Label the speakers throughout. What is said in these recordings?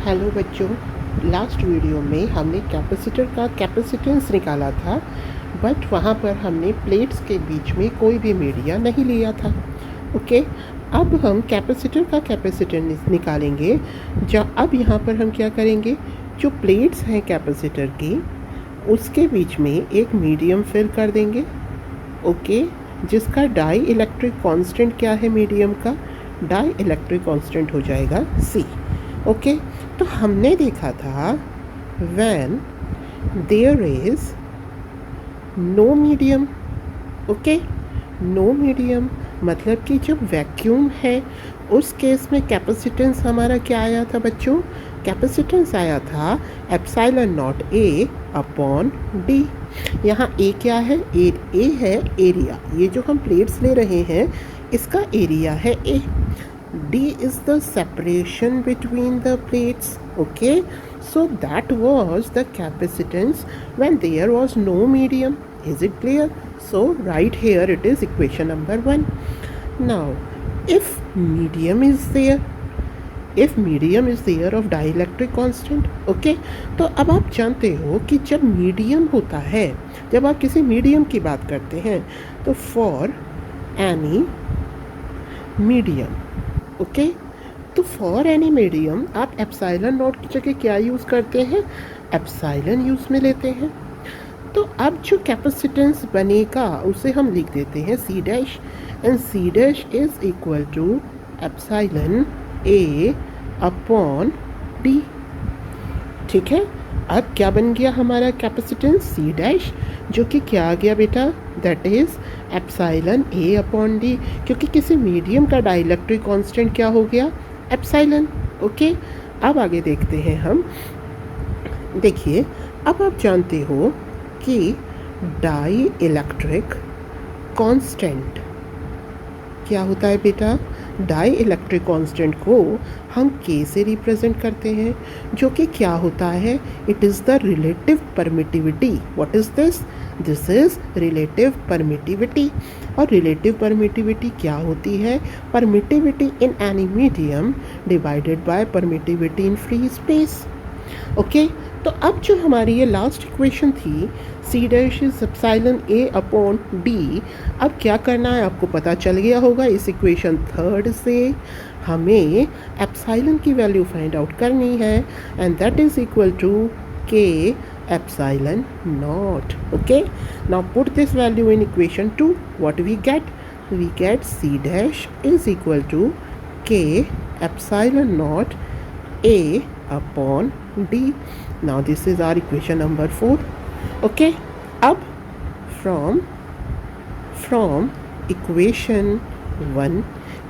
Speaker 1: Hello बच्चों, last video में हमने कैपेसिटर का कैपेसिटेंस निकाला था, बट वहाँ पर हमने प्लेट्स के बीच में कोई भी मीडिया नहीं लिया था। ओके, अब हम कैपेसिटर का कैपेसिटेंस निकालेंगे। अब यहाँ पर हम क्या करेंगे, जो प्लेट्स हैं कैपेसिटर की उसके बीच में एक मीडियम फिल कर देंगे। ओके, जिसका डाई इलेक्ट्रिक कांस्टेंट क्या है, मीडियम का डाई इलेक्ट्रिक कांस्टेंट हो जाएगा C। ओके, तो हमने देखा था when there is no medium. Okay, no medium मतलब कि जब वैक्यूम है उस केस में कैपेसिटेंस हमारा क्या आया था बच्चों, कैपेसिटेंस आया था epsilon naught A upon D। यहाँ A क्या है, A है एरिया, ये जो हम प्लेट्स ले रहे हैं इसका एरिया है A। D is the separation between the plates. Okay, so that was the capacitance when there was no medium. Is it clear? So right here it is equation number 1. Now if medium is there, of dielectric constant, okay, तो अब आप जानते हो कि जब medium होता है, जब आप किसी मीडियम की बात करते हैं तो फॉर एनी मीडियम, ओके, तो फॉर एनी मीडियम आप एप्सिलॉन नॉट की जगह क्या यूज़ करते हैं, एप्सिलॉन यूज़ में लेते हैं। तो अब जो कैपेसिटेंस बनेगा उसे हम लिख देते हैं C dash, and C dash is equal to epsilon A upon D। ठीक है, अब क्या बन गया हमारा कैपेसिटेंस C डैश, जो कि क्या आ गया बेटा, that is epsilon A upon D, क्योंकि किसी मीडियम का डाइलेक्ट्रिक कांस्टेंट क्या हो गया, एप्सिलॉन। ओके, अब आगे देखते हैं हम। देखिए, अब आप जानते हो कि डाई इलेक्ट्रिक कांस्टेंट क्या होता है बेटा, डाई इलेक्ट्रिक कांस्टेंट को हम K से रिप्रेजेंट करते हैं, जो कि क्या होता है, it is the relative permittivity. What is this, this is relative permittivity. और रिलेटिव परमिटिविटी क्या होती है, permittivity in any medium divided by permittivity in free space. Okay, तो अब जो हमारी ये लास्ट इक्वेशन थी C dash is epsilon A upon D, अब क्या करना है आपको पता चल गया होगा। इस इक्वेशन थर्ड से हमें एप्सिलॉन की वैल्यू फाइंड आउट करनी है, and that is equal to K epsilon naught. Okay, now put this value in equation 2, what we get C dash is equal to K epsilon naught A upon D. Now this is our equation number 4. Okay, अब from equation 1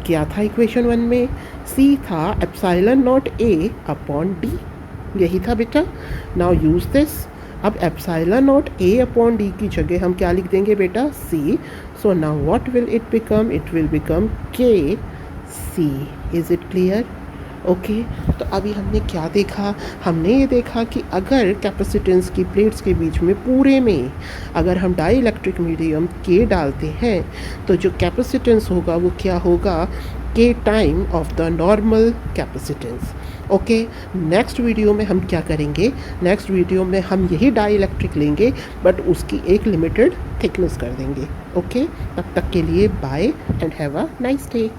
Speaker 1: क्या था, equation 1 में C था epsilon naught A upon D, यही था बेटा। Now use this, अब epsilon naught A upon D की जगह हम क्या लिख देंगे बेटा, C। So now what will it become, it will become K C. Is it clear? Okay, तो अभी हमने क्या देखा, हमने ये देखा कि अगर कैपेसिटेंस की प्लेट्स के बीच में पूरे में अगर हम डाई इलेक्ट्रिक मीडियम K डालते हैं तो जो कैपेसिटेंस होगा वो क्या होगा, K time of the normal capacitance. Okay, next video में हम क्या करेंगे, नेक्स्ट वीडियो में हम यही डाई इलेक्ट्रिक लेंगे बट उसकी एक लिमिटेड थिकनेस कर देंगे। ओके, तब तक के लिए bye and have a nice day.